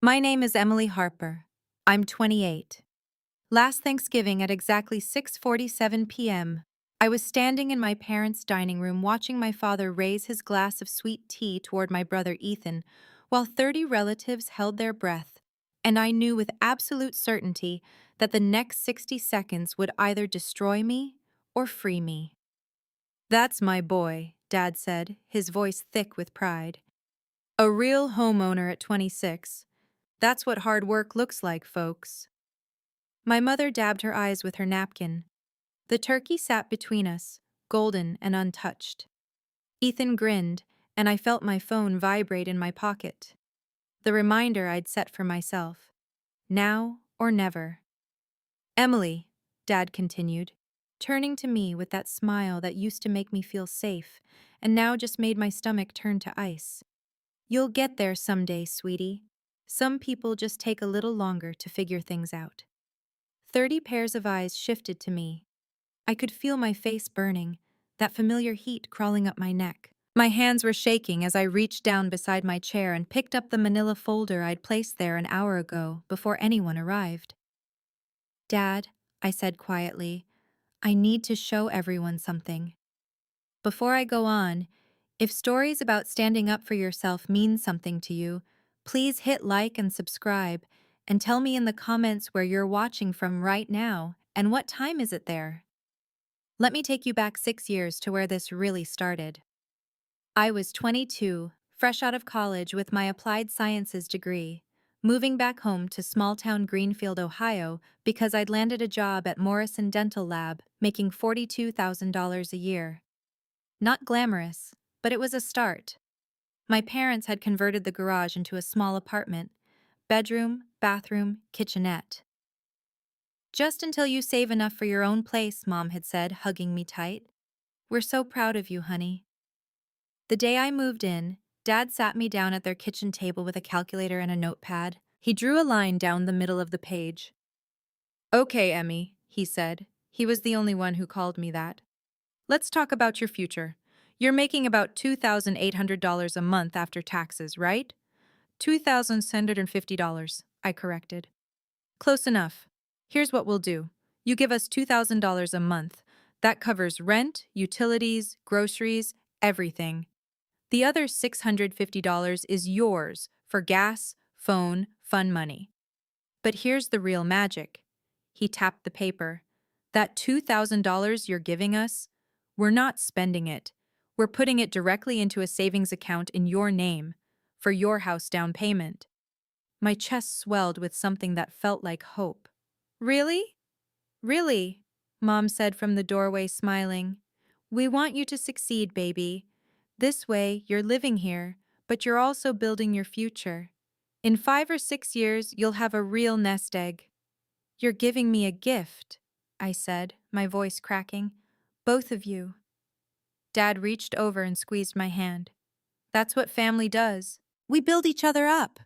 My name is Emily Harper. I'm 28. Last Thanksgiving at exactly 6:47 p.m., I was standing in my parents' dining room watching my father raise his glass of sweet tea toward my brother Ethan, while 30 relatives held their breath, and I knew with absolute certainty that the next 60 seconds would either destroy me or free me. "That's my boy," Dad said, his voice thick with pride. "A real homeowner at 26. That's what hard work looks like, folks." My mother dabbed her eyes with her napkin. The turkey sat between us, golden and untouched. Ethan grinned, and I felt my phone vibrate in my pocket. The reminder I'd set for myself. Now or never. "Emily," Dad continued, turning to me with that smile that used to make me feel safe, and now just made my stomach turn to ice. "You'll get there someday, sweetie. Some people just take a little longer to figure things out." 30 pairs of eyes shifted to me. I could feel my face burning, that familiar heat crawling up my neck. My hands were shaking as I reached down beside my chair and picked up the manila folder I'd placed there an hour ago before anyone arrived. "Dad," I said quietly, "I need to show everyone something." Before I go on, if stories about standing up for yourself mean something to you, please hit like and subscribe, and tell me in the comments where you're watching from right now and what time is it there. Let me take you back 6 years to where this really started. I was 22, fresh out of college with my applied sciences degree, moving back home to small-town Greenfield, Ohio, because I'd landed a job at Morrison Dental Lab, making $42,000 a year. Not glamorous, but it was a start. My parents had converted the garage into a small apartment, bedroom, bathroom, kitchenette. "Just until you save enough for your own place," Mom had said, hugging me tight. "We're so proud of you, honey." The day I moved in, Dad sat me down at their kitchen table with a calculator and a notepad. He drew a line down the middle of the page. "Okay, Emmy," he said. He was the only one who called me that. "Let's talk about your future. You're making about $2,800 a month after taxes, right?" $2,650, I corrected. "Close enough. Here's what we'll do. You give us $2,000 a month. That covers rent, utilities, groceries, everything. The other $650 is yours for gas, phone, fun money. But here's the real magic." He tapped the paper. "That $2,000 you're giving us, we're not spending it. We're putting it directly into a savings account in your name, for your house down payment." My chest swelled with something that felt like hope. "Really? Really?" Mom said from the doorway, smiling. "We want you to succeed, baby. This way, you're living here, but you're also building your future. In 5 or 6 years, you'll have a real nest egg." "You're giving me a gift," I said, my voice cracking. "Both of you." Dad reached over and squeezed my hand. "That's what family does. We build each other up."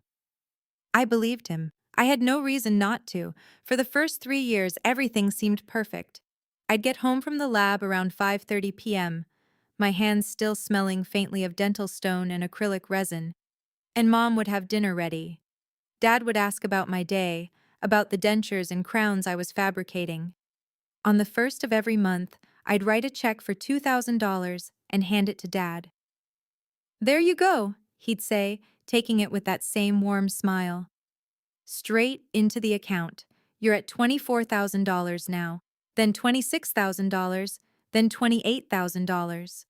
I believed him. I had no reason not to. For the first 3 years, everything seemed perfect. I'd get home from the lab around 5:30 p.m., my hands still smelling faintly of dental stone and acrylic resin, and Mom would have dinner ready. Dad would ask about my day, about the dentures and crowns I was fabricating. On the first of every month, I'd write a check for $2,000 and hand it to Dad. "There you go," he'd say, taking it with that same warm smile. "Straight into the account. You're at $24,000 now, then $26,000, then $28,000.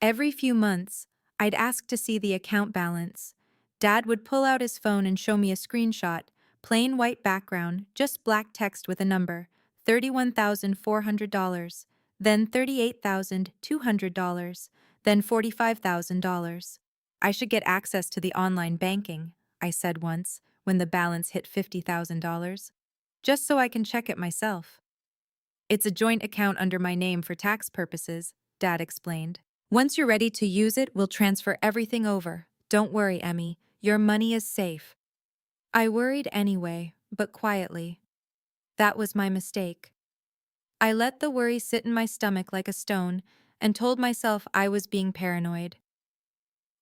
Every few months, I'd ask to see the account balance. Dad would pull out his phone and show me a screenshot, plain white background, just black text with a number, $31,400, then $38,200, then $45,000. "I should get access to the online banking," I said once, when the balance hit $50,000. "Just so I can check it myself." "It's a joint account under my name for tax purposes," Dad explained. "Once you're ready to use it, we'll transfer everything over. Don't worry, Emmy. Your money is safe." I worried anyway, but quietly. That was my mistake. I let the worry sit in my stomach like a stone and told myself I was being paranoid.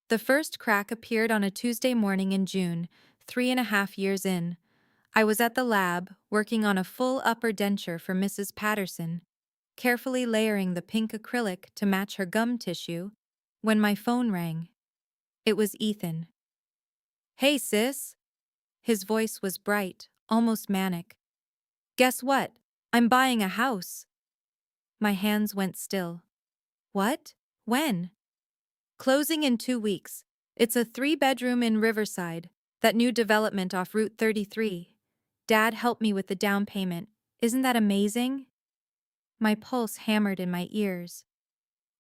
The first crack appeared on a Tuesday morning in June, 3.5 years in, I was at the lab, working on a full upper denture for Mrs. Patterson, carefully layering the pink acrylic to match her gum tissue, when my phone rang. It was Ethan. "Hey, sis." His voice was bright, almost manic. "Guess what? I'm buying a house." My hands went still. "What? When?" "Closing in 2 weeks. It's a 3-bedroom in Riverside, that new development off Route 33. Dad helped me with the down payment. Isn't that amazing?" My pulse hammered in my ears.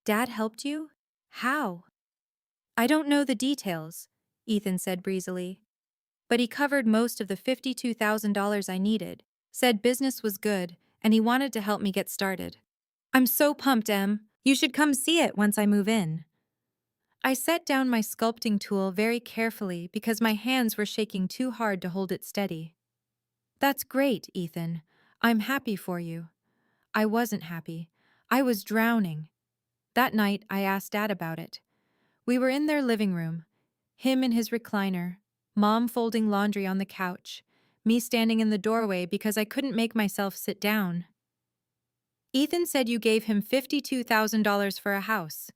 "Dad helped you? How?" "I don't know the details," Ethan said breezily. "But he covered most of the $52,000 I needed, said business was good, and he wanted to help me get started. I'm so pumped, Em. You should come see it once I move in." I set down my sculpting tool very carefully because my hands were shaking too hard to hold it steady. "That's great, Ethan. I'm happy for you." I wasn't happy. I was drowning. That night, I asked Dad about it. We were in their living room, him in his recliner, Mom folding laundry on the couch, me standing in the doorway because I couldn't make myself sit down. "Ethan said you gave him $52,000 for a house."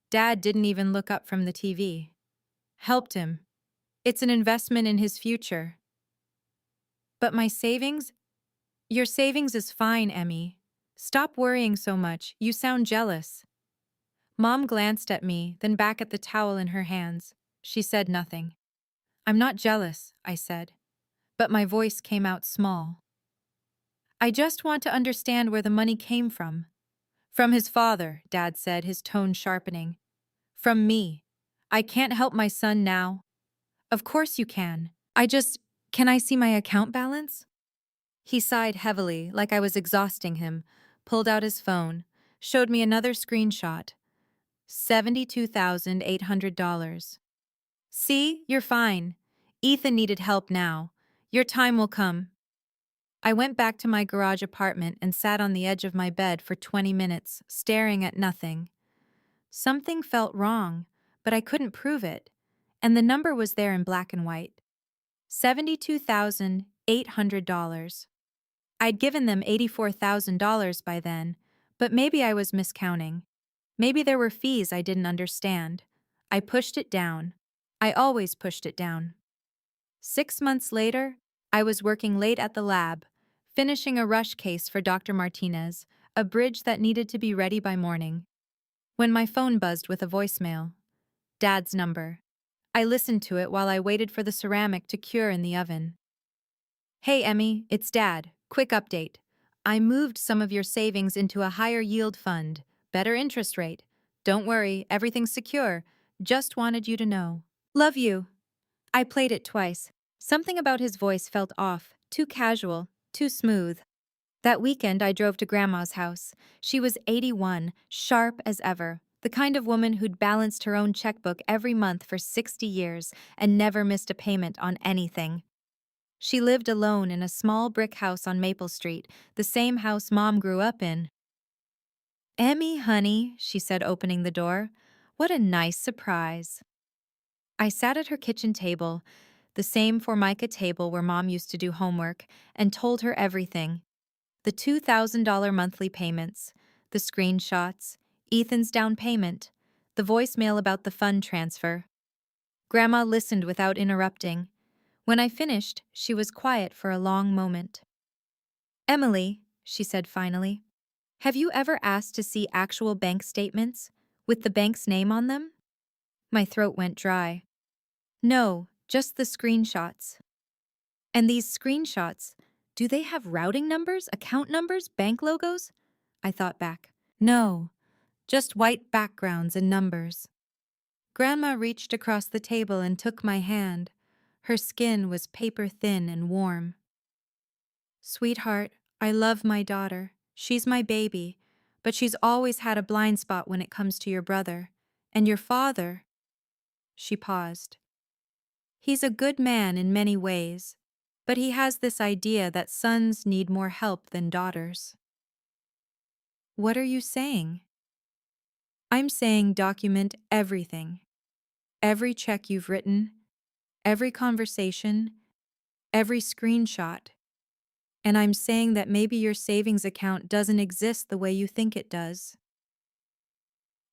Dad didn't even look up from the TV. "Helped him. It's an investment in his future." "But my savings?" "Your savings is fine, Emmy. Stop worrying so much, you sound jealous." Mom glanced at me, then back at the towel in her hands. She said nothing. "I'm not jealous," I said, but my voice came out small. "I just want to understand where the money came from." "From his father," Dad said, his tone sharpening. "From me. I can't help my son now." "Of course you can. Can I see my account balance?" He sighed heavily, like I was exhausting him, pulled out his phone, showed me another screenshot. $72,800. "See, you're fine. Ethan needed help now. Your time will come." I went back to my garage apartment and sat on the edge of my bed for 20 minutes, staring at nothing. Something felt wrong, but I couldn't prove it, and the number was there in black and white. $72,800. I'd given them $84,000 by then, but maybe I was miscounting. Maybe there were fees I didn't understand. I pushed it down. I always pushed it down. 6 months later, I was working late at the lab, finishing a rush case for Dr. Martinez, a bridge that needed to be ready by morning, when my phone buzzed with a voicemail. Dad's number. I listened to it while I waited for the ceramic to cure in the oven. "Hey, Emmy, it's Dad. Quick update. I moved some of your savings into a higher yield fund. Better interest rate. Don't worry, everything's secure. Just wanted you to know. Love you." I played it twice. Something about his voice felt off, too casual, too smooth. That weekend I drove to Grandma's house. She was 81, sharp as ever, the kind of woman who'd balanced her own checkbook every month for 60 years and never missed a payment on anything. She lived alone in a small brick house on Maple Street, the same house Mom grew up in. "Emmy, honey," she said, opening the door. "What a nice surprise." I sat at her kitchen table, the same Formica table where Mom used to do homework, and told her everything. The $2,000 monthly payments, the screenshots, Ethan's down payment, the voicemail about the fund transfer. Grandma listened without interrupting. When I finished, she was quiet for a long moment. "Emily," she said finally, "have you ever asked to see actual bank statements, with the bank's name on them?" My throat went dry. "No, just the screenshots." "And these screenshots, do they have routing numbers, account numbers, bank logos?" I thought back. "No, just white backgrounds and numbers." Grandma reached across the table and took my hand. Her skin was paper thin and warm. "Sweetheart, I love my daughter. She's my baby, but she's always had a blind spot when it comes to your brother. And your father." She paused. "He's a good man in many ways, but he has this idea that sons need more help than daughters." "What are you saying?" "I'm saying document everything. Every check you've written, Every conversation, every screenshot. And I'm saying that maybe your savings account doesn't exist the way you think it does.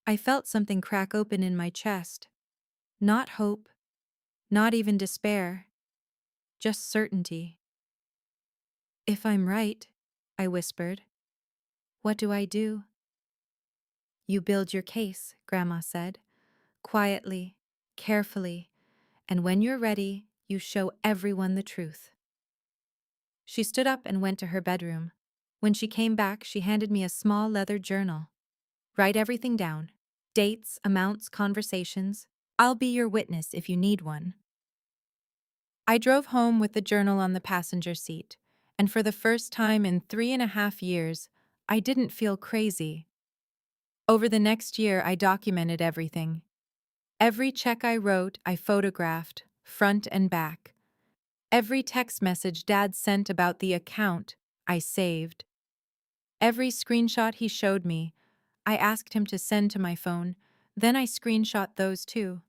I felt something crack open in my chest. Not hope, not even despair, just certainty. If I'm right, I whispered, what do I do? You build your case, Grandma said, quietly, carefully, and when you're ready, you show everyone the truth. She stood up and went to her bedroom. When she came back, she handed me a small leather journal. Write everything down. Dates, amounts, conversations. I'll be your witness if you need one. I drove home with the journal on the passenger seat, and for the first time in 3.5 years, I didn't feel crazy. Over the next year, I documented everything. Every check I wrote, I photographed, front and back. Every text message Dad sent about the account, I saved. Every screenshot he showed me, I asked him to send to my phone, then I screenshot those too.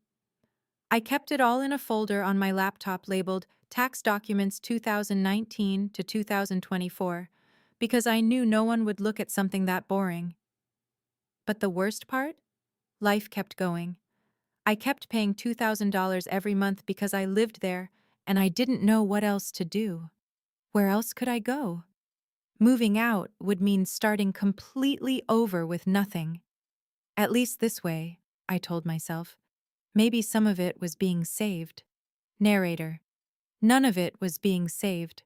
I kept it all in a folder on my laptop labeled Tax Documents 2019 to 2024 because I knew no one would look at something that boring. But the worst part? Life kept going. I kept paying $2,000 every month because I lived there and I didn't know what else to do. Where else could I go? Moving out would mean starting completely over with nothing. At least this way, I told myself. Maybe some of it was being saved. Narrator. None of it was being saved.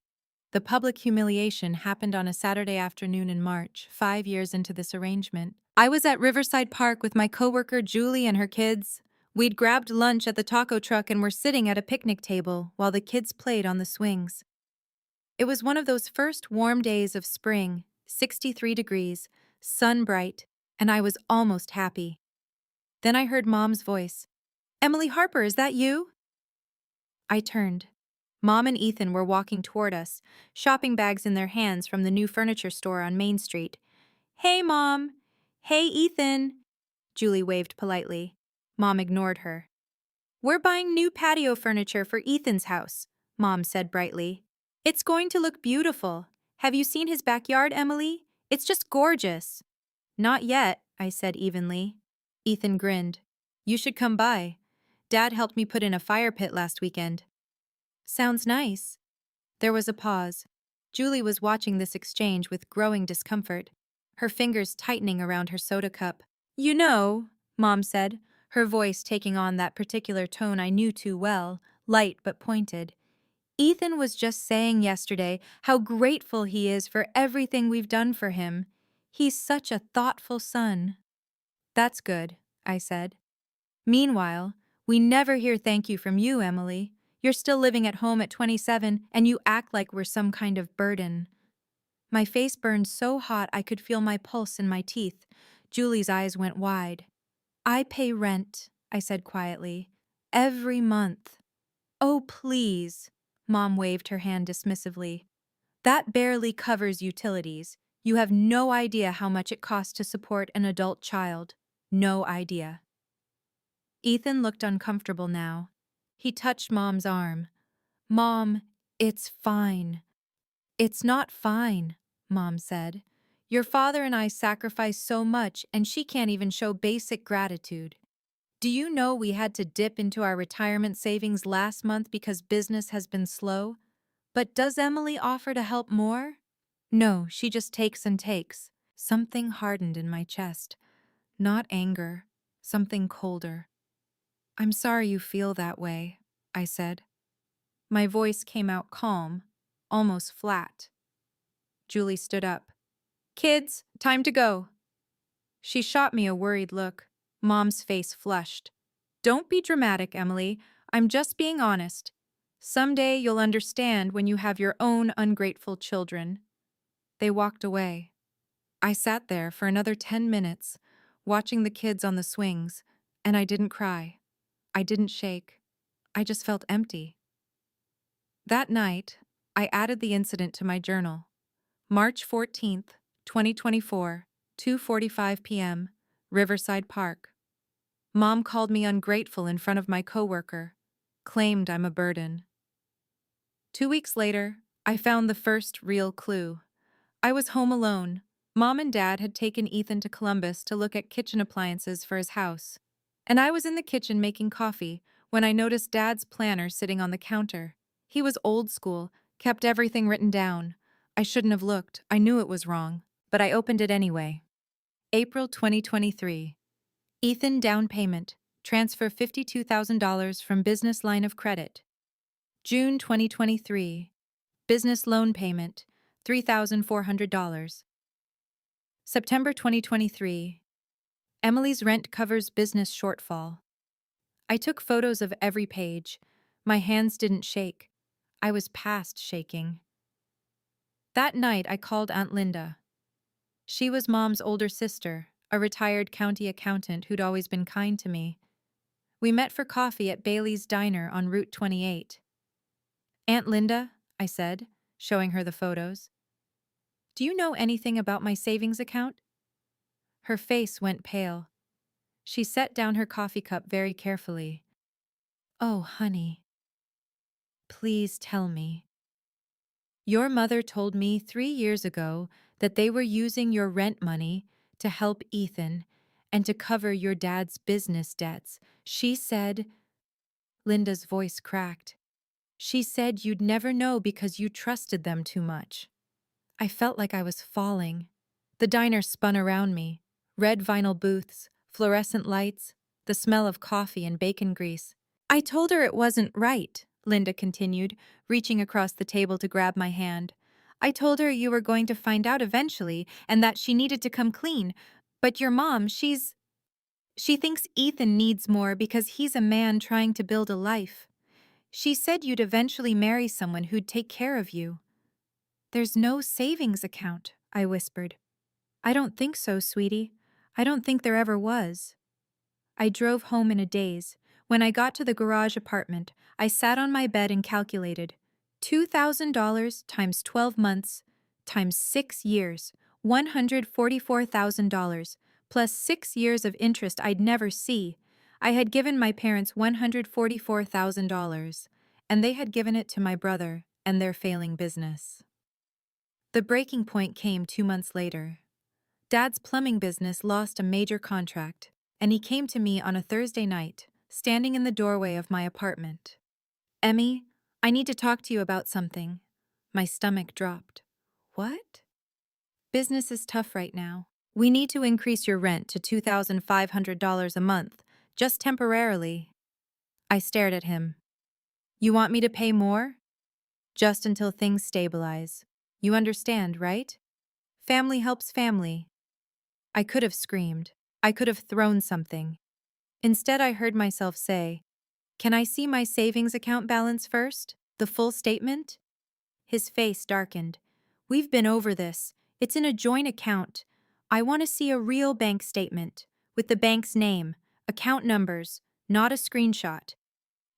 The public humiliation happened on a Saturday afternoon in March, 5 years into this arrangement. I was at Riverside Park with my coworker Julie and her kids. We'd grabbed lunch at the taco truck and were sitting at a picnic table while the kids played on the swings. It was one of those first warm days of spring, 63 degrees, sun bright, and I was almost happy. Then I heard Mom's voice. Emily Harper, is that you? I turned. Mom and Ethan were walking toward us, shopping bags in their hands from the new furniture store on Main Street. Hey, Mom! Hey, Ethan! Julie waved politely. Mom ignored her. We're buying new patio furniture for Ethan's house, Mom said brightly. It's going to look beautiful. Have you seen his backyard, Emily? It's just gorgeous. Not yet, I said evenly. Ethan grinned. You should come by. Dad helped me put in a fire pit last weekend. Sounds nice. There was a pause. Julie was watching this exchange with growing discomfort, her fingers tightening around her soda cup. You know, Mom said, her voice taking on that particular tone I knew too well, light but pointed. Ethan was just saying yesterday how grateful he is for everything we've done for him. He's such a thoughtful son. That's good, I said. Meanwhile, we never hear thank you from you, Emily. You're still living at home at 27, and you act like we're some kind of burden. My face burned so hot I could feel my pulse in my teeth. Julie's eyes went wide. I pay rent, I said quietly. Every month. Oh, please. Mom waved her hand dismissively. That barely covers utilities. You have no idea how much it costs to support an adult child. No idea. Ethan looked uncomfortable now. He touched Mom's arm. Mom, it's fine. It's not fine, Mom said. Your father and I sacrificed so much and she can't even show basic gratitude. Do you know we had to dip into our retirement savings last month because business has been slow? But does Emily offer to help more? No, she just takes and takes. Something hardened in my chest. Not anger, something colder. I'm sorry you feel that way, I said. My voice came out calm, almost flat. Julie stood up. Kids, time to go. She shot me a worried look. Mom's face flushed. Don't be dramatic, Emily. I'm just being honest. Someday you'll understand when you have your own ungrateful children. They walked away. I sat there for another 10 minutes, watching the kids on the swings, and I didn't cry. I didn't shake. I just felt empty. That night, I added the incident to my journal. March 14th, 2024, 2:45 p.m., Riverside Park. Mom called me ungrateful in front of my coworker. claimed I'm a burden. 2 weeks later, I found the first real clue. I was home alone. Mom and Dad had taken Ethan to Columbus to look at kitchen appliances for his house. And I was in the kitchen making coffee when I noticed Dad's planner sitting on the counter. He was old school, kept everything written down. I shouldn't have looked, I knew it was wrong, but I opened it anyway. April 2023. Ethan down payment. Transfer $52,000 from business line of credit. June 2023. Business loan payment. $3,400. September 2023. Emily's rent covers business shortfall. I took photos of every page. My hands didn't shake. I was past shaking. That night, I called Aunt Linda. She was Mom's older sister, a retired county accountant who'd always been kind to me. We met for coffee at Bailey's Diner on Route 28. Aunt Linda, I said, showing her the photos. Do you know anything about my savings account? Her face went pale. She set down her coffee cup very carefully. Oh, honey. Please tell me. Your mother told me 3 years ago that they were using your rent money to help Ethan and to cover your dad's business debts. She said, Linda's voice cracked. She said you'd never know because you trusted them too much. I felt like I was falling. The diner spun around me. Red vinyl booths, fluorescent lights, the smell of coffee and bacon grease. I told her it wasn't right, Linda continued, reaching across the table to grab my hand. I told her you were going to find out eventually and that she needed to come clean. But your mom, she thinks Ethan needs more because he's a man trying to build a life. She said you'd eventually marry someone who'd take care of you. There's no savings account, I whispered. I don't think so, sweetie. I don't think there ever was. I drove home in a daze. When I got to the garage apartment, I sat on my bed and calculated. $2,000 times 12 months times 6 years, $144,000, plus 6 years of interest I'd never see. I had given my parents $144,000, and they had given it to my brother and their failing business. The breaking point came 2 months later. Dad's plumbing business lost a major contract, and he came to me on a Thursday night, standing in the doorway of my apartment. Emmy, I need to talk to you about something. My stomach dropped. What? Business is tough right now. We need to increase your rent to $2,500 a month, just temporarily. I stared at him. You want me to pay more? Just until things stabilize. You understand, right? Family helps family. I could have screamed. I could have thrown something. Instead, I heard myself say, Can I see my savings account balance first? The full statement? His face darkened. We've been over this. It's in a joint account. I want to see a real bank statement, with the bank's name, account numbers, not a screenshot.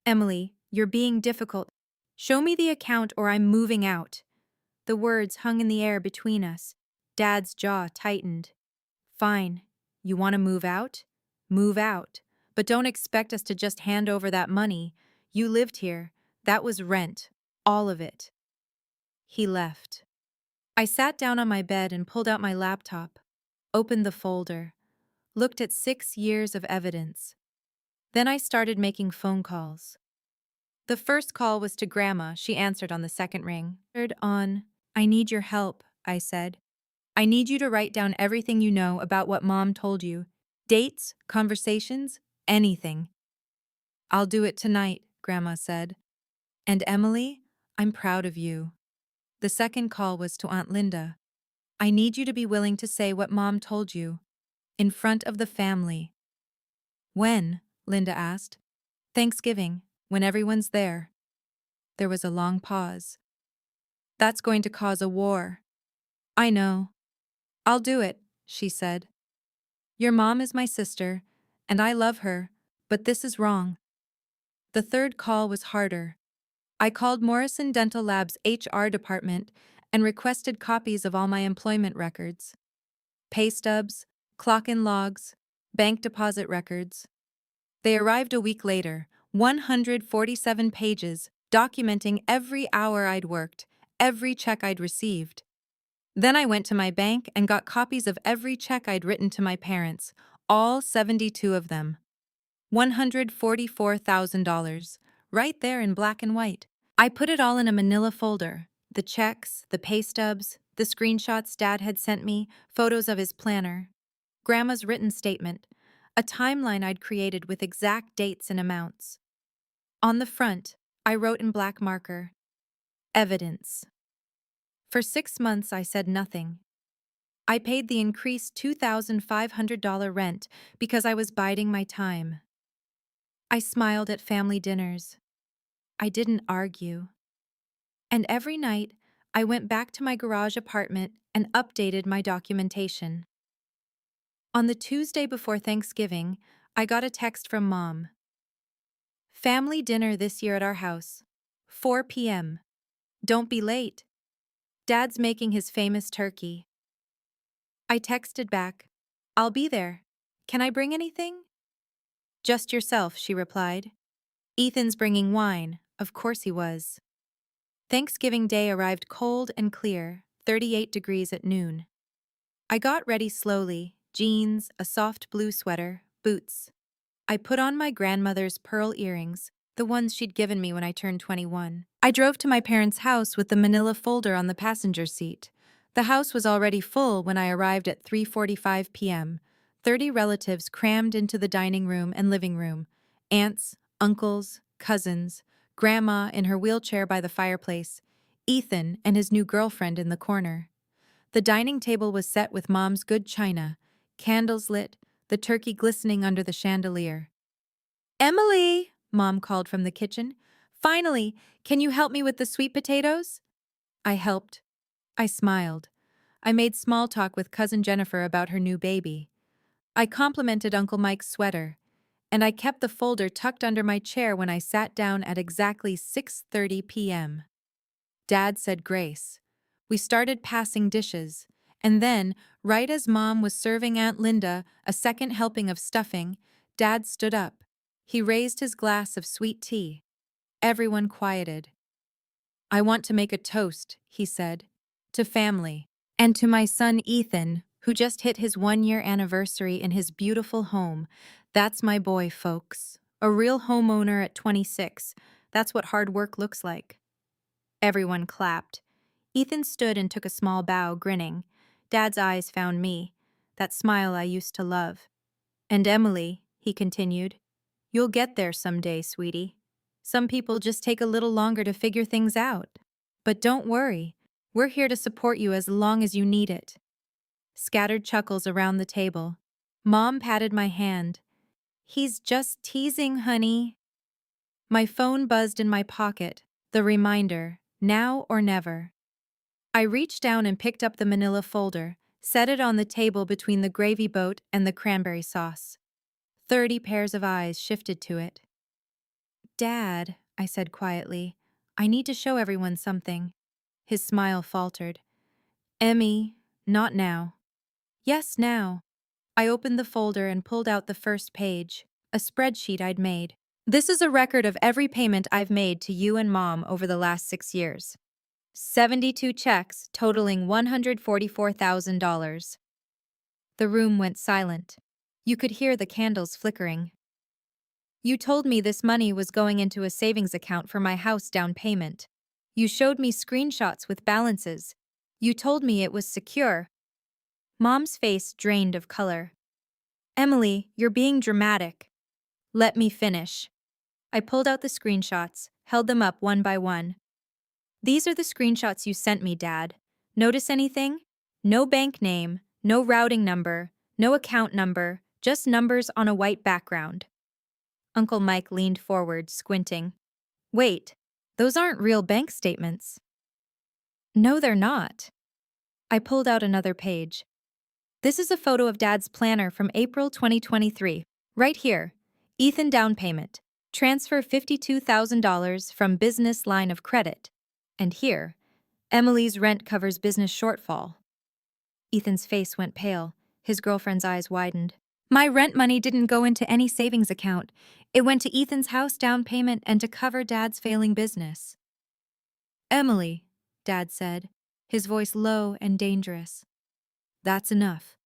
Emily, you're being difficult. Show me the account or I'm moving out. The words hung in the air between us. Dad's jaw tightened. Fine. You want to move out? Move out. But don't expect us to just hand over that money. You lived here. That was rent. All of it. He left. I sat down on my bed and pulled out my laptop, opened the folder, looked at 6 years of evidence. Then I started making phone calls. The first call was to Grandma. She answered on the second ring. I need your help, I said. I need you to write down everything you know about what Mom told you. Dates, conversations, anything. I'll do it tonight, Grandma said. And Emily, I'm proud of you. The second call was to Aunt Linda. I need you to be willing to say what Mom told you. In front of the family. When? Linda asked. Thanksgiving, when everyone's there. There was a long pause. That's going to cause a war. I know. I'll do it, she said. Your mom is my sister, and I love her, but this is wrong. The third call was harder. I called Morrison Dental Lab's HR department and requested copies of all my employment records. Pay stubs, clock-in logs, bank deposit records. They arrived a week later, 147 pages, documenting every hour I'd worked, every check I'd received. Then I went to my bank and got copies of every check I'd written to my parents, all 72 of them. $144,000, right there in black and white. I put it all in a manila folder. The checks, the pay stubs, the screenshots Dad had sent me, photos of his planner, Grandma's written statement, a timeline I'd created with exact dates and amounts. On the front, I wrote in black marker, evidence. For 6 months, I said nothing. I paid the increased $2,500 rent because I was biding my time. I smiled at family dinners. I didn't argue. And every night, I went back to my garage apartment and updated my documentation. On the Tuesday before Thanksgiving, I got a text from Mom. Family dinner this year at our house. 4 p.m. Don't be late. Dad's making his famous turkey. I texted back, I'll be there. Can I bring anything? Just yourself, she replied. Ethan's bringing wine. Of course he was. Thanksgiving Day arrived cold and clear, 38 degrees at noon. I got ready slowly, jeans, a soft blue sweater, boots. I put on my grandmother's pearl earrings, the ones she'd given me when I turned 21. I drove to my parents' house with the manila folder on the passenger seat. The house was already full when I arrived at 3:45 p.m. 30 relatives crammed into the dining room and living room. Aunts, uncles, cousins, Grandma in her wheelchair by the fireplace, Ethan and his new girlfriend in the corner. The dining table was set with Mom's good china, candles lit, the turkey glistening under the chandelier. Emily, Mom called from the kitchen. Finally, can you help me with the sweet potatoes? I helped. I smiled. I made small talk with Cousin Jennifer about her new baby. I complimented Uncle Mike's sweater, and I kept the folder tucked under my chair when I sat down at exactly 6:30 p.m. Dad said grace. We started passing dishes, and then, right as Mom was serving Aunt Linda a second helping of stuffing, Dad stood up. He raised his glass of sweet tea. Everyone quieted. I want to make a toast, he said, to family, and to my son Ethan, who just hit his 1-year anniversary in his beautiful home. That's my boy, folks. A real homeowner at 26. That's what hard work looks like. Everyone clapped. Ethan stood and took a small bow, grinning. Dad's eyes found me, that smile I used to love. And Emily, he continued, you'll get there someday, sweetie. Some people just take a little longer to figure things out. But don't worry, we're here to support you as long as you need it. Scattered chuckles around the table. Mom patted my hand. He's just teasing, honey. My phone buzzed in my pocket, the reminder, now or never. I reached down and picked up the manila folder, set it on the table between the gravy boat and the cranberry sauce. 30 pairs of eyes shifted to it. Dad, I said quietly, I need to show everyone something. His smile faltered. Emmy, not now. Yes, now. I opened the folder and pulled out the first page, a spreadsheet I'd made. This is a record of every payment I've made to you and Mom over the last 6 years. 72 checks totaling $144,000. The room went silent. You could hear the candles flickering. You told me this money was going into a savings account for my house down payment. You showed me screenshots with balances. You told me it was secure. Mom's face drained of color. Emily, you're being dramatic. Let me finish. I pulled out the screenshots, held them up one by one. These are the screenshots you sent me, Dad. Notice anything? No bank name, no routing number, no account number, just numbers on a white background. Uncle Mike leaned forward, squinting. Wait, those aren't real bank statements. No, they're not. I pulled out another page. This is a photo of Dad's planner from April 2023. Right here. Ethan down payment. Transfer $52,000 from business line of credit. And here, Emily's rent covers business shortfall. Ethan's face went pale. His girlfriend's eyes widened. My rent money didn't go into any savings account. It went to Ethan's house down payment and to cover Dad's failing business. Emily, Dad said, his voice low and dangerous. That's enough.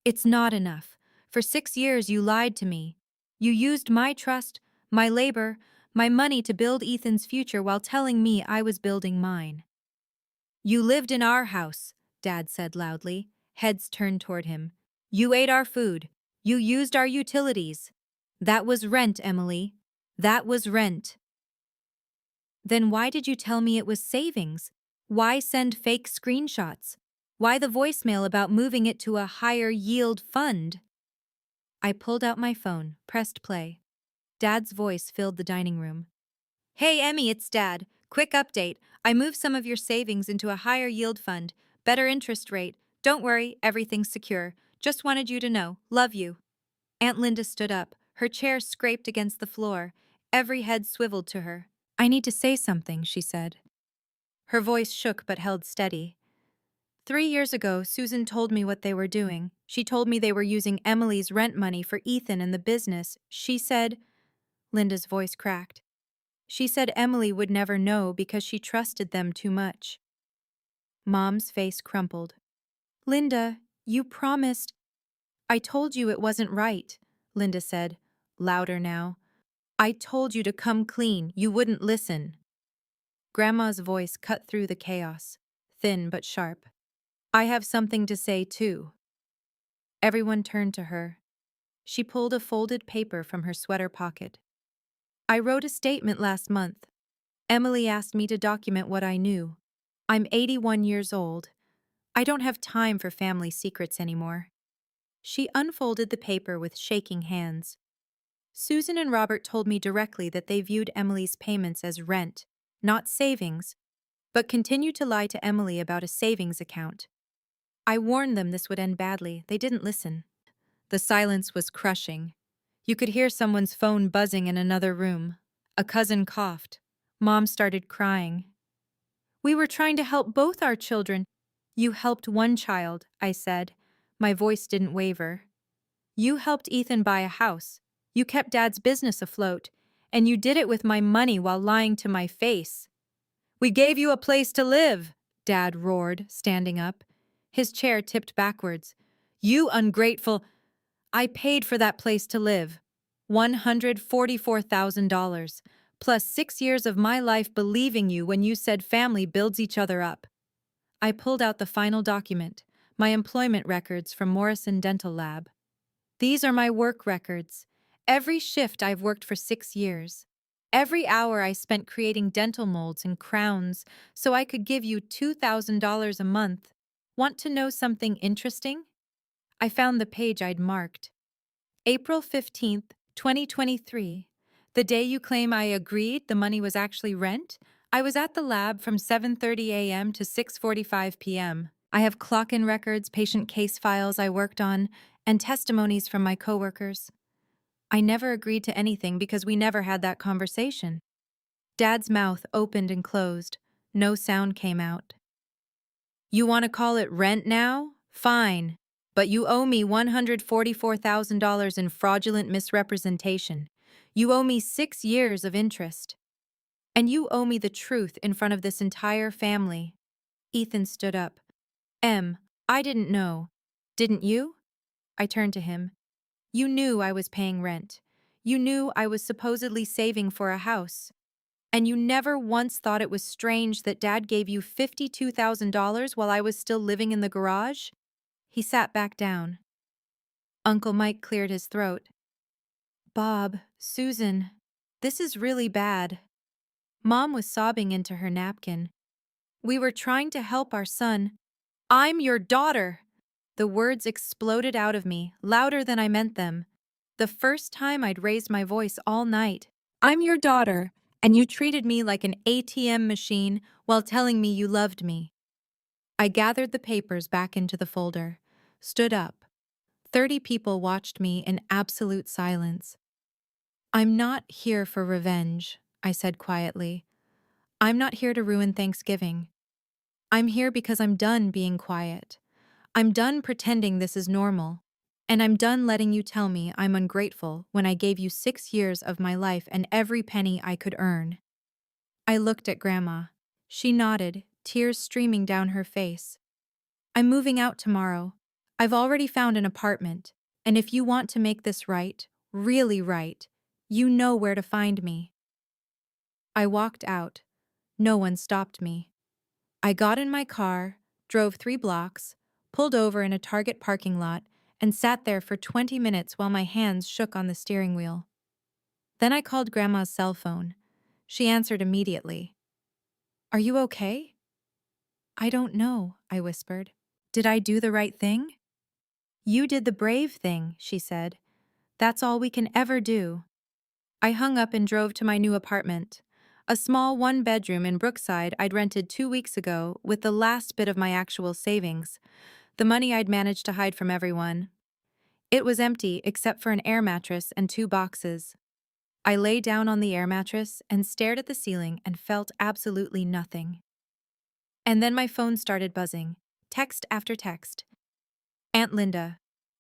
It's not enough. For 6 years you lied to me. You used my trust, my labor, my money to build Ethan's future while telling me I was building mine. You lived in our house, Dad said loudly, heads turned toward him. You ate our food. You used our utilities. That was rent, Emily. That was rent. Then why did you tell me it was savings? Why send fake screenshots? Why the voicemail about moving it to a higher yield fund? I pulled out my phone, pressed play. Dad's voice filled the dining room. Hey, Emmy, it's Dad. Quick update. I moved some of your savings into a higher yield fund, better interest rate. Don't worry, everything's secure. Just wanted you to know. Love you. Aunt Linda stood up. Her chair scraped against the floor. Every head swiveled to her. I need to say something, she said. Her voice shook but held steady. 3 years ago, Susan told me what they were doing. She told me they were using Emily's rent money for Ethan and the business. She said, Linda's voice cracked. She said Emily would never know because she trusted them too much. Mom's face crumpled. Linda, you promised. I told you it wasn't right, Linda said, louder now. I told you to come clean. You wouldn't listen. Grandma's voice cut through the chaos, thin but sharp. I have something to say, too. Everyone turned to her. She pulled a folded paper from her sweater pocket. I wrote a statement last month. Emily asked me to document what I knew. I'm 81 years old. I don't have time for family secrets anymore. She unfolded the paper with shaking hands. Susan and Robert told me directly that they viewed Emily's payments as rent, not savings, but continued to lie to Emily about a savings account. I warned them this would end badly. They didn't listen. The silence was crushing. You could hear someone's phone buzzing in another room. A cousin coughed. Mom started crying. We were trying to help both our children. You helped one child, I said. My voice didn't waver. You helped Ethan buy a house. You kept Dad's business afloat. And you did it with my money while lying to my face. We gave you a place to live, Dad roared, standing up. His chair tipped backwards. You ungrateful. I paid for that place to live. $144,000, plus 6 years of my life believing you when you said family builds each other up. I pulled out the final document, my employment records from Morrison Dental Lab. These are my work records. Every shift I've worked for 6 years. Every hour I spent creating dental molds and crowns so I could give you $2,000 a month. Want to know something interesting? I found the page I'd marked. April 15th, 2023. The day you claim I agreed the money was actually rent, I was at the lab from 7:30 a.m. to 6:45 p.m. I have clock-in records, patient case files I worked on, and testimonies from my coworkers. I never agreed to anything because we never had that conversation. Dad's mouth opened and closed. No sound came out. You want to call it rent now? Fine. But you owe me $144,000 in fraudulent misrepresentation. You owe me 6 years of interest. And you owe me the truth in front of this entire family. Ethan stood up. I didn't know. Didn't you? I turned to him. You knew I was paying rent. You knew I was supposedly saving for a house. And you never once thought it was strange that Dad gave you $52,000 while I was still living in the garage? He sat back down. Uncle Mike cleared his throat. Bob, Susan, this is really bad. Mom was sobbing into her napkin. We were trying to help our son. I'm your daughter! The words exploded out of me, louder than I meant them. The first time I'd raised my voice all night. I'm your daughter, and you treated me like an ATM machine while telling me you loved me. I gathered the papers back into the folder, stood up. 30 people watched me in absolute silence. I'm not here for revenge, I said quietly. I'm not here to ruin Thanksgiving. I'm here because I'm done being quiet. I'm done pretending this is normal. And I'm done letting you tell me I'm ungrateful when I gave you 6 years of my life and every penny I could earn. I looked at Grandma. She nodded, tears streaming down her face. I'm moving out tomorrow. I've already found an apartment, and if you want to make this right, really right, you know where to find me. I walked out. No one stopped me. I got in my car, drove 3 blocks, pulled over in a Target parking lot, and sat there for 20 minutes while my hands shook on the steering wheel. Then I called Grandma's cell phone. She answered immediately. Are you okay? I don't know, I whispered. Did I do the right thing? You did the brave thing, she said. That's all we can ever do. I hung up and drove to my new apartment. A small one-bedroom in Brookside I'd rented 2 weeks ago with the last bit of my actual savings, the money I'd managed to hide from everyone. It was empty except for an air mattress and 2 boxes. I lay down on the air mattress and stared at the ceiling and felt absolutely nothing. And then my phone started buzzing, text after text. Aunt Linda,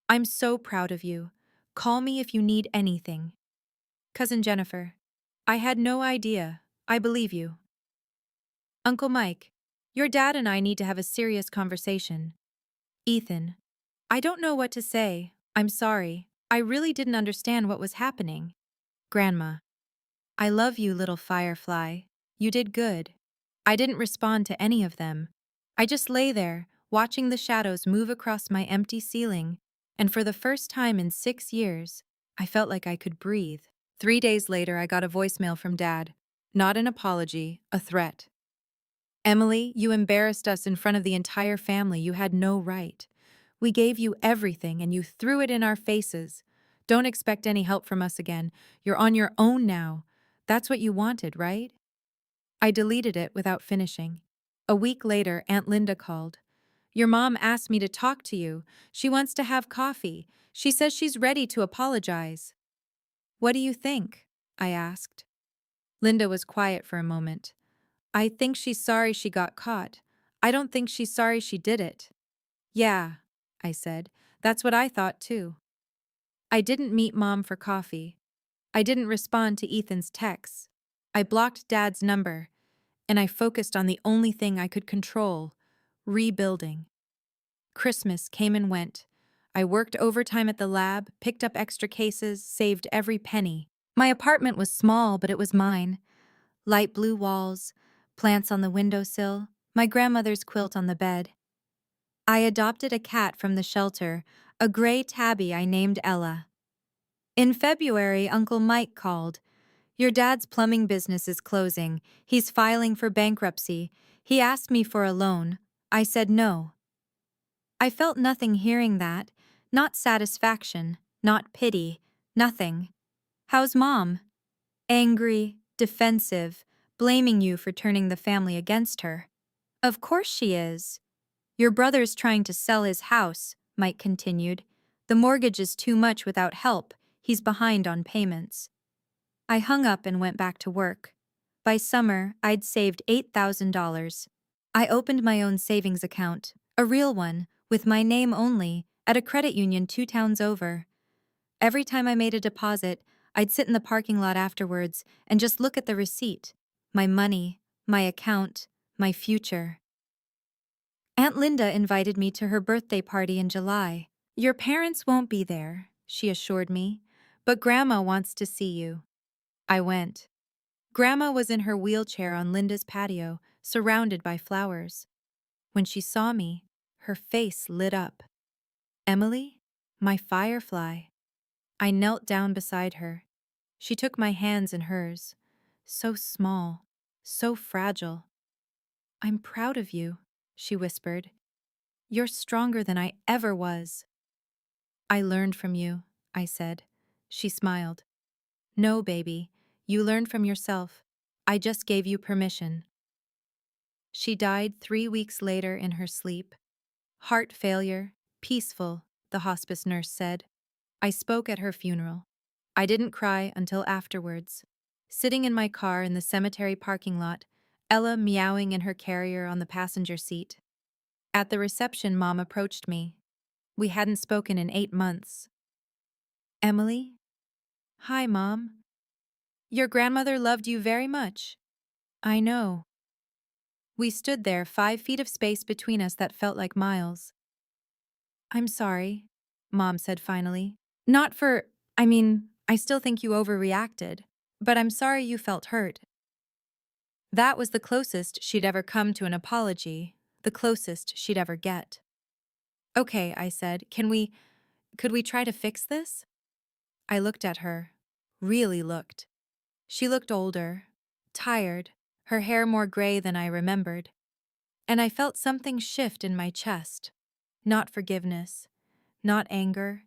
I'm so proud of you. Call me if you need anything. Cousin Jennifer, I had no idea. I believe you. Uncle Mike, your dad and I need to have a serious conversation. Ethan, I don't know what to say. I'm sorry. I really didn't understand what was happening. Grandma, I love you, little firefly. You did good. I didn't respond to any of them. I just lay there, watching the shadows move across my empty ceiling, and for the first time in 6 years, I felt like I could breathe. 3 days later, I got a voicemail from Dad. Not an apology, a threat. Emily, you embarrassed us in front of the entire family. You had no right. We gave you everything and you threw it in our faces. Don't expect any help from us again. You're on your own now. That's what you wanted, right? I deleted it without finishing. A week later, Aunt Linda called. Your mom asked me to talk to you. She wants to have coffee. She says she's ready to apologize. What do you think? I asked. Linda was quiet for a moment. I think she's sorry she got caught. I don't think she's sorry she did it. Yeah, I said. That's what I thought too. I didn't meet Mom for coffee. I didn't respond to Ethan's texts. I blocked Dad's number, and I focused on the only thing I could control, rebuilding. Christmas came and went. I worked overtime at the lab, picked up extra cases, saved every penny. My apartment was small, but it was mine. Light blue walls, plants on the windowsill, my grandmother's quilt on the bed. I adopted a cat from the shelter, a gray tabby I named Ella. In February, Uncle Mike called. Your dad's plumbing business is closing. He's filing for bankruptcy. He asked me for a loan. I said no. I felt nothing hearing that. Not satisfaction, not pity, nothing. How's Mom? Angry, defensive, blaming you for turning the family against her. Of course she is. Your brother's trying to sell his house, Mike continued. The mortgage is too much without help. He's behind on payments. I hung up and went back to work. By summer, I'd saved $8,000. I opened my own savings account, a real one, with my name only, at a credit union 2 towns over. Every time I made a deposit, I'd sit in the parking lot afterwards and just look at the receipt. My money, my account, my future. Aunt Linda invited me to her birthday party in July. Your parents won't be there, she assured me, but Grandma wants to see you. I went. Grandma was in her wheelchair on Linda's patio, surrounded by flowers. When she saw me, her face lit up. Emily? My firefly. I knelt down beside her. She took my hands in hers. So small, so fragile. I'm proud of you, she whispered. You're stronger than I ever was. I learned from you, I said. She smiled. No, baby, you learned from yourself. I just gave you permission. She died 3 weeks later in her sleep. Heart failure, peaceful, the hospice nurse said. I spoke at her funeral. I didn't cry until afterwards. Sitting in my car in the cemetery parking lot, Ella meowing in her carrier on the passenger seat. At the reception, Mom approached me. We hadn't spoken in 8 months. Emily? Hi, Mom. Your grandmother loved you very much. I know. We stood there, 5 feet of space between us that felt like miles. I'm sorry, Mom said finally. Not for, I still think you overreacted, but I'm sorry you felt hurt. That was the closest she'd ever come to an apology, the closest she'd ever get. Okay, I said, could we try to fix this? I looked at her. Really looked. She looked older, tired, her hair more gray than I remembered. And I felt something shift in my chest. Not forgiveness, not anger,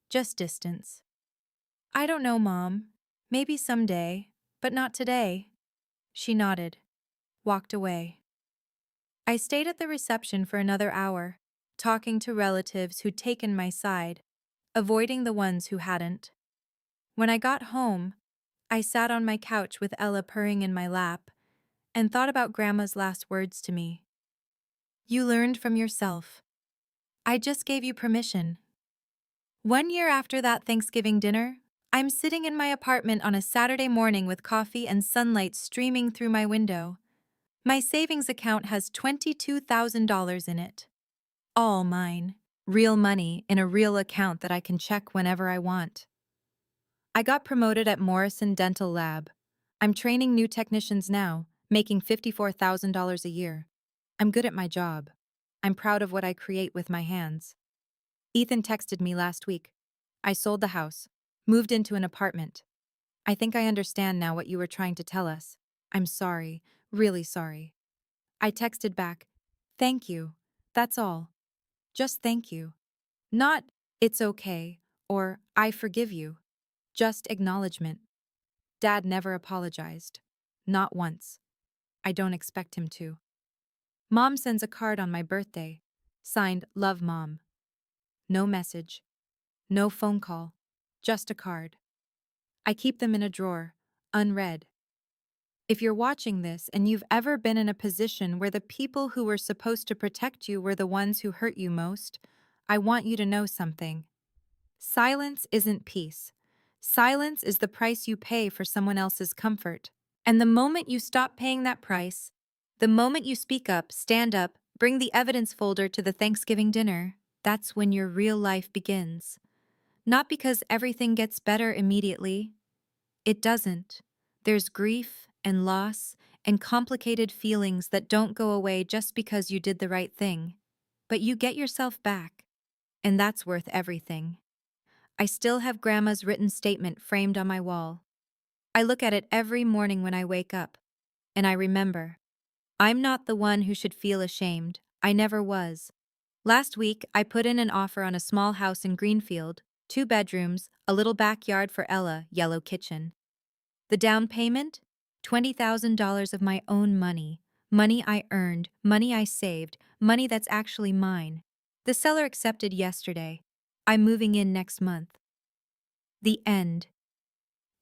just distance. I don't know, Mom. Maybe someday, but not today. She nodded, walked away. I stayed at the reception for another hour, talking to relatives who'd taken my side, avoiding the ones who hadn't. When I got home, I sat on my couch with Ella purring in my lap and thought about Grandma's last words to me. You learned from yourself. I just gave you permission. 1 year after that Thanksgiving dinner, I'm sitting in my apartment on a Saturday morning with coffee and sunlight streaming through my window. My savings account has $22,000 in it. All mine. Real money in a real account that I can check whenever I want. I got promoted at Morrison Dental Lab. I'm training new technicians now, making $54,000 a year. I'm good at my job. I'm proud of what I create with my hands. Ethan texted me last week. I sold the house, moved into an apartment. I think I understand now what you were trying to tell us. I'm sorry, really sorry. I texted back, thank you. That's all. Just thank you. Not, it's okay, or I forgive you. Just acknowledgement. Dad never apologized. Not once. I don't expect him to. Mom sends a card on my birthday. Signed, Love Mom. No message. No phone call. Just a card. I keep them in a drawer, unread. If you're watching this and you've ever been in a position where the people who were supposed to protect you were the ones who hurt you most, I want you to know something. Silence isn't peace. Silence is the price you pay for someone else's comfort. And the moment you stop paying that price, the moment you speak up, stand up, bring the evidence folder to the Thanksgiving dinner, that's when your real life begins. Not because everything gets better immediately. It doesn't. There's grief and loss and complicated feelings that don't go away just because you did the right thing. But you get yourself back, and that's worth everything. I still have Grandma's written statement framed on my wall. I look at it every morning when I wake up, and I remember. I'm not the one who should feel ashamed. I never was. Last week, I put in an offer on a small house in Greenfield, 2 bedrooms, a little backyard for Ella, yellow kitchen. The down payment? $20,000 of my own money. Money I earned, money I saved, money that's actually mine. The seller accepted yesterday. I'm moving in next month. The end.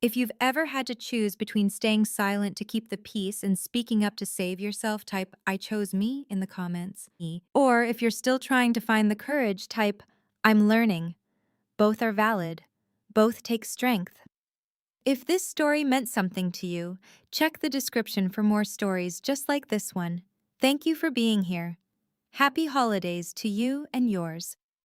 If you've ever had to choose between staying silent to keep the peace and speaking up to save yourself, type I chose me in the comments. Or if you're still trying to find the courage, type I'm learning. Both are valid. Both take strength. If this story meant something to you, check the description for more stories just like this one. Thank you for being here. Happy holidays to you and yours.